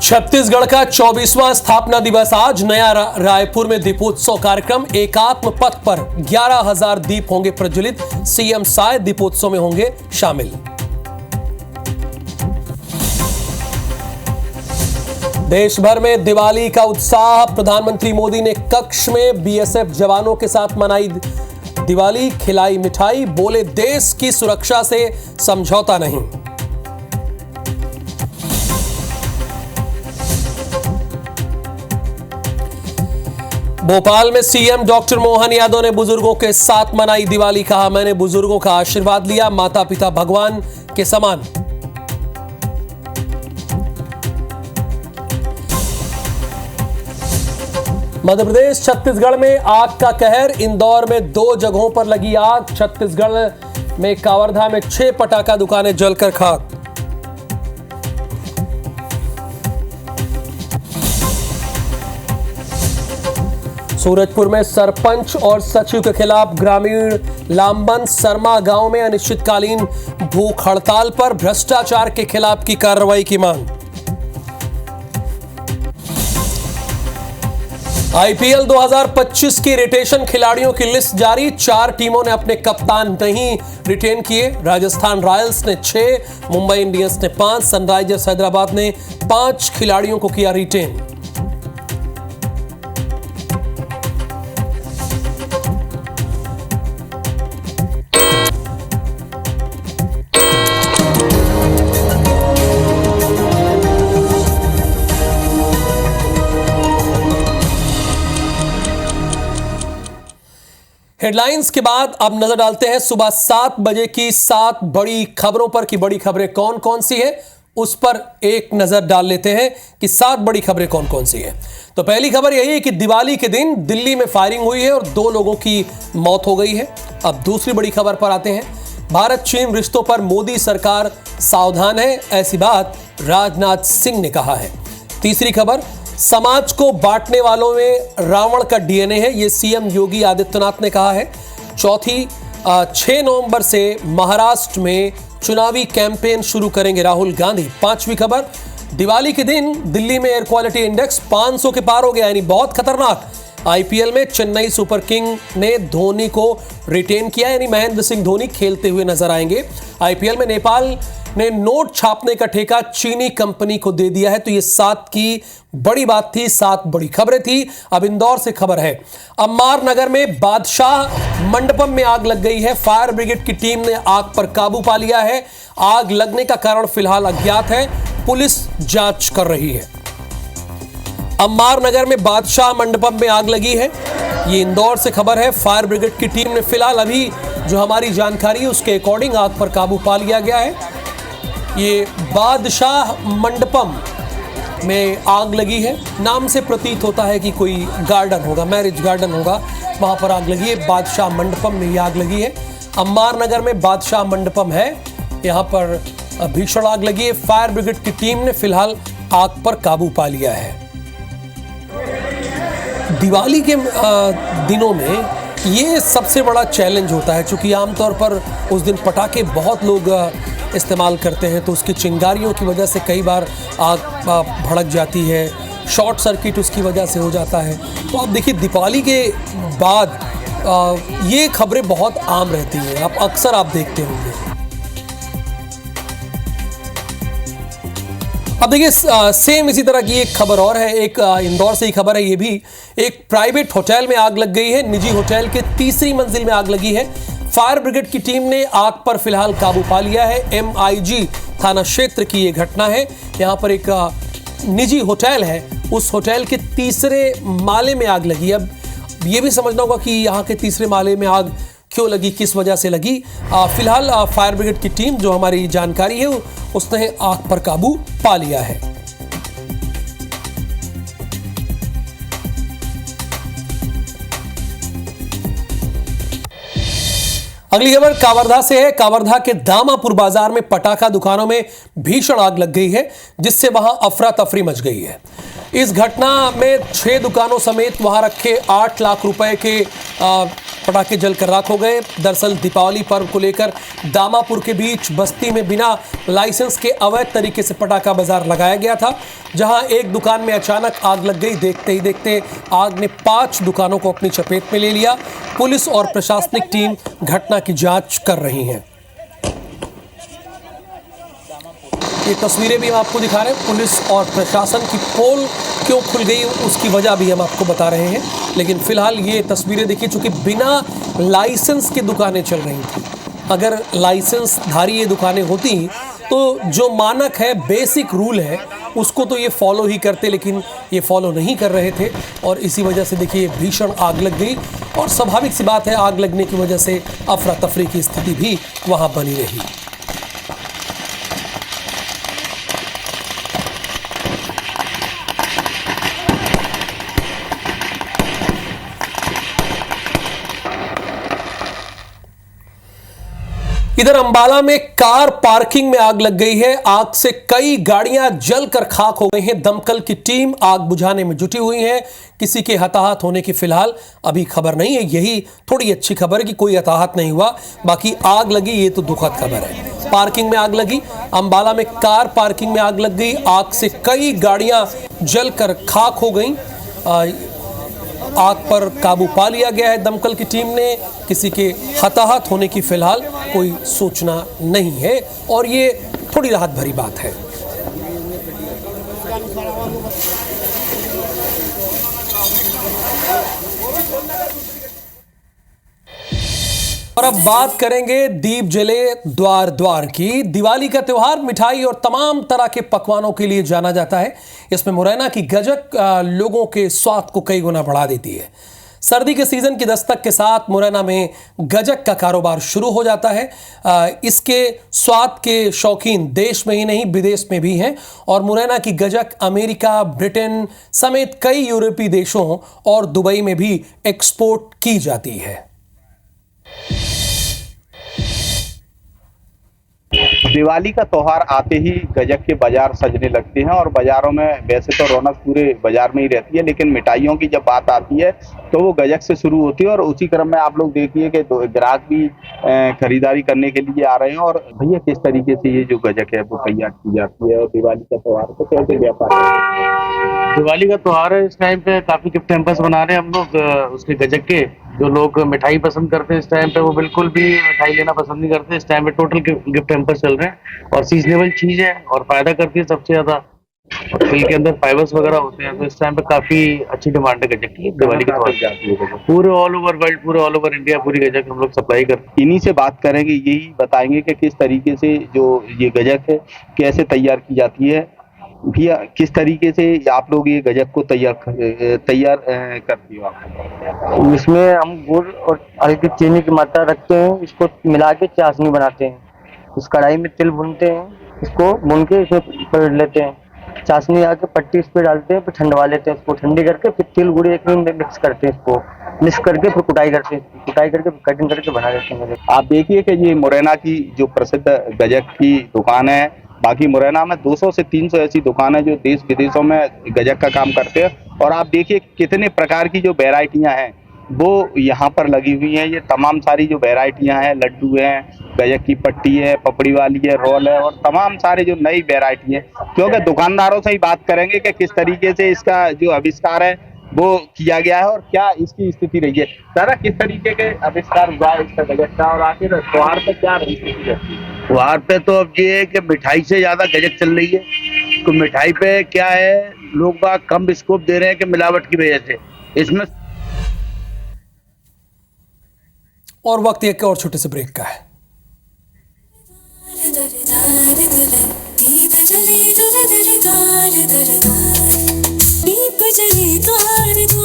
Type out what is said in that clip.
छत्तीसगढ़ का 24वां स्थापना दिवस आज नया रायपुर में दीपोत्सव कार्यक्रम। एकात्म पथ पर 11,000 दीप होंगे प्रज्वलित। सीएम साय दीपोत्सव में होंगे शामिल। देश भर में दिवाली का उत्साह। प्रधानमंत्री मोदी ने कक्ष में बीएसएफ जवानों के साथ मनाई दिवाली, खिलाई मिठाई, बोले देश की सुरक्षा से समझौता नहीं। भोपाल में सीएम डॉक्टर मोहन यादव ने बुजुर्गों के साथ मनाई दिवाली। कहा, मैंने बुजुर्गों का आशीर्वाद लिया, माता पिता भगवान के समान। मध्य प्रदेश छत्तीसगढ़ में आग का कहर। इंदौर में 2 जगहों पर लगी आग। छत्तीसगढ़ में कावरधा में 6 पटाखा दुकानें जलकर खाक। सूरजपुर में सरपंच और सचिव के खिलाफ ग्रामीण लामबंद शर्मा गांव में अनिश्चितकालीन भूख हड़ताल पर। भ्रष्टाचार के खिलाफ की कार्रवाई की मांग। आईपीएल 2025 की रिटेशन खिलाड़ियों की लिस्ट जारी। 4 टीमों ने अपने कप्तान नहीं रिटेन किए। राजस्थान रॉयल्स ने 6, मुंबई इंडियंस ने 5, सनराइजर्स हैदराबाद ने 5 खिलाड़ियों को किया रिटेन। हेडलाइंस के बाद अब नजर डालते हैं सुबह 7 बजे की 7 बड़ी खबरों पर कि बड़ी खबरें कौन कौन सी है, उस पर एक नजर डाल लेते हैं कि 7 बड़ी खबरें कौन कौन सी है। तो पहली खबर यही है कि दिवाली के दिन दिल्ली में फायरिंग हुई है और 2 लोगों की मौत हो गई है। अब दूसरी बड़ी खबर पर आते हैं। भारत चीन रिश्तों पर मोदी सरकार सावधान है, ऐसी बात राजनाथ सिंह ने कहा है। तीसरी खबर, समाज को बांटने वालों में रावण का डीएनए है, यह सीएम योगी आदित्यनाथ ने कहा है। चौथी, 6 नवंबर से महाराष्ट्र में चुनावी कैंपेन शुरू करेंगे राहुल गांधी। पांचवी खबर, दिवाली के दिन दिल्ली में एयर क्वालिटी इंडेक्स 500 के पार हो गया, यानी बहुत खतरनाक। आईपीएल में चेन्नई सुपर किंग ने धोनी को रिटेन किया, यानी महेंद्र सिंह धोनी खेलते हुए नजर आएंगे। आईपीएल में नेपाल ने नोट छापने का ठेका चीनी कंपनी को दे दिया है। तो ये 7 की बड़ी बात थी, 7 बड़ी खबरें थी। अब इंदौर से खबर है। अम्मार नगर में बादशाह मंडपम में आग लग गई है। फायर ब्रिगेड की टीम ने आग पर काबू पा लिया है। आग लगने का कारण फिलहाल अज्ञात है, पुलिस जांच कर रही है। अम्मार नगर में बादशाह मंडपम में आग लगी है, ये इंदौर से खबर है। फायर ब्रिगेड की टीम ने फिलहाल अभी जो हमारी जानकारी है उसके अकॉर्डिंग आग पर काबू पा लिया गया है। ये बादशाह मंडपम में आग लगी है, नाम से प्रतीत होता है कि कोई गार्डन होगा, मैरिज गार्डन होगा, वहां पर आग लगी है। बादशाह मंडपम में ये आग लगी है। अम्मार नगर में बादशाह मंडपम है, यहां पर भीषण आग लगी है। फायर ब्रिगेड की टीम ने फिलहाल आग पर काबू पा लिया है। दिवाली के दिनों में ये सबसे बड़ा चैलेंज होता है, क्योंकि आमतौर पर उस दिन पटाखे बहुत लोग इस्तेमाल करते हैं, तो उसकी चिंगारियों की वजह से कई बार आग भड़क जाती है, शॉर्ट सर्किट उसकी वजह से हो जाता है। तो आप देखिए, दीपावली के बाद ये खबरें बहुत आम रहती हैं, आप अक्सर देखते होंगे। अब देखिए, सेम इसी तरह की एक खबर और है, एक इंदौर से ही खबर है। ये भी एक प्राइवेट होटल में आग लग गई है। निजी होटल के 3री मंजिल में आग लगी है। फायर ब्रिगेड की टीम ने आग पर फिलहाल काबू पा लिया है। एमआईजी थाना क्षेत्र की यह घटना है। यहां पर एक निजी होटल है, उस होटल के 3रे माले में आग लगी। अब यह भी समझना होगा कि यहां के 3रे माले में आग क्यों लगी, किस वजह से लगी। फिलहाल फायर ब्रिगेड की टीम, जो हमारी जानकारी है, उसने आग पर काबू पा लिया है। अगली खबर कावर्धा से है। कावर्धा के दामापुर बाजार में पटाखा दुकानों में भीषण आग लग गई है, जिससे वहां अफरा तफरी मच गई है। इस घटना में 6 दुकानों समेत वहां रखे 8 लाख रुपए के पटाखे जलकर राख हो गए। दरअसल दीपावली पर्व को लेकर दामापुर के बीच बस्ती में बिना लाइसेंस के अवैध तरीके से पटाखा बाजार लगाया गया था, जहां एक दुकान में अचानक आग लग गई। देखते ही देखते आग ने 5 दुकानों को अपनी चपेट में ले लिया। पुलिस और प्रशासनिक टीम घटना की जांच कर रही हैं। ये तस्वीरें भी हम आपको दिखा रहे हैं। पुलिस और प्रशासन की पोल क्यों खुल गई उसकी वजह भी हम आपको बता रहे हैं, लेकिन फिलहाल ये तस्वीरें देखिए, चूंकि बिना लाइसेंस की दुकानें चल रही थी। अगर लाइसेंसधारी ये दुकानें होती तो जो मानक है, बेसिक रूल है, उसको तो ये फॉलो ही करते, लेकिन ये फॉलो नहीं कर रहे थे और इसी वजह से देखिए भीषण आग लग गई। और स्वाभाविक सी बात है, आग लगने की वजह से अफरा तफरी की स्थिति भी वहां बनी रही। इधर अंबाला में कार पार्किंग में आग लग गई है। आग से कई गाड़ियां जलकर खाक हो गई हैं। दमकल की टीम आग बुझाने में जुटी हुई है। किसी के हताहत होने की फिलहाल अभी खबर नहीं है। यही थोड़ी अच्छी खबर है कि कोई हताहत नहीं हुआ, बाकी आग लगी ये तो दुखद खबर है। पार्किंग में आग लगी, अंबाला में कार पार्किंग में आग लग गई। आग से कई गाड़ियां जलकर खाक हो गई। आग पर काबू पा लिया गया है दमकल की टीम ने। किसी के हताहत होने की फिलहाल कोई सूचना नहीं है और ये थोड़ी राहत भरी बात है। और अब बात करेंगे दीप जले द्वार द्वार की। दिवाली का त्योहार मिठाई और तमाम तरह के पकवानों के लिए जाना जाता है। इसमें मुरैना की गजक लोगों के स्वाद को कई गुना बढ़ा देती है। सर्दी के सीजन की दस्तक के साथ मुरैना में गजक का कारोबार शुरू हो जाता है। इसके स्वाद के शौकीन देश में ही नहीं विदेश में भी हैं और मुरैना की गजक अमेरिका, ब्रिटेन समेत कई यूरोपीय देशों और दुबई में भी एक्सपोर्ट की जाती है। दिवाली का त्योहार आते ही गजक के बाजार सजने लगते हैं और बाजारों में वैसे तो रौनक पूरे बाजार में ही रहती है, लेकिन मिठाइयों की जब बात आती है तो वो गजक से शुरू होती है। और उसी क्रम में आप लोग देखिए कि ग्राहक भी खरीदारी करने के लिए आ रहे हैं। और भैया किस तरीके से ये जो गजक है वो तैयार की जाती है और दिवाली का त्योहार को कैसे व्यापार है? दिवाली का त्योहार है, इस टाइम पे काफी गिफ्ट हैम्पर्स बना रहे हैं हम लोग उसके गजक के। जो लोग मिठाई पसंद करते हैं इस टाइम पे वो बिल्कुल भी मिठाई लेना पसंद नहीं करते। इस टाइम पे टोटल गिफ्ट हैम्पर्स चल रहे हैं और सीजनेबल चीज है और फायदा करती है सबसे ज्यादा। और फिल के अंदर फाइबर्स वगैरह होते हैं, तो इस टाइम पे काफी अच्छी डिमांड है गजक की। दिवाली के त्योहार जाती है पूरे ऑल ओवर वर्ल्ड, पूरे ऑल ओवर इंडिया पूरी गजक हम लोग सप्लाई करते हैं। इन्हीं से बात करेंगे, यही बताएंगे कि किस तरीके से जो ये गजक है कैसे तैयार की जाती है। भैया किस तरीके से आप लोग ये गजक को तैयार करती हो आप? इसमें हम गुड़ और हल्की चीनी की मात्रा रखते हैं, इसको मिला के चाशनी बनाते हैं। उस कढ़ाई में तिल भूनते हैं, इसको भून के इसमें पलट लेते हैं। चाशनी आके पट्टी इस पे डालते हैं, फिर ठंडवा लेते हैं, इसको ठंडी करके फिर तिल गुड़ एक में मिक्स करते हैं। इसको मिक्स करके फिर कुटाई करते हैं, कुटाई करके कटिंग करके बना देते हैं। आप देखिए कि ये मुरैना की जो प्रसिद्ध गजक की दुकान है, बाकी मुरैना में 200 से 300 ऐसी दुकानें जो देश विदेशों में गजक का काम करते हैं। और आप देखिए कितने प्रकार की जो वैरायटियां हैं वो यहाँ पर लगी हुई हैं। ये तमाम सारी जो वैरायटियां हैं, लड्डू हैं, गजक की पट्टी है, पपड़ी वाली है, रोल है और तमाम सारे जो नई वैरायटी है। क्योंकि दुकानदारों से ही बात करेंगे कि किस तरीके से इसका जो आविष्कार है वो किया गया है और क्या इसकी स्थिति रही है। दादा किस तरीके के आविष्कार हुआ है इसका गजक का और आखिर त्योहार पे क्या रही स्थिति है? त्योहार पे तो अब ये है कि मिठाई से ज्यादा गजक चल रही है। तो मिठाई पे क्या है, लोग बाग कम स्कोप दे रहे हैं कि मिलावट की वजह से इसमें। और वक्त एक और छोटे से ब्रेक का है। दीप जले द्वार द्वार, दीप जले द्वार द्वार।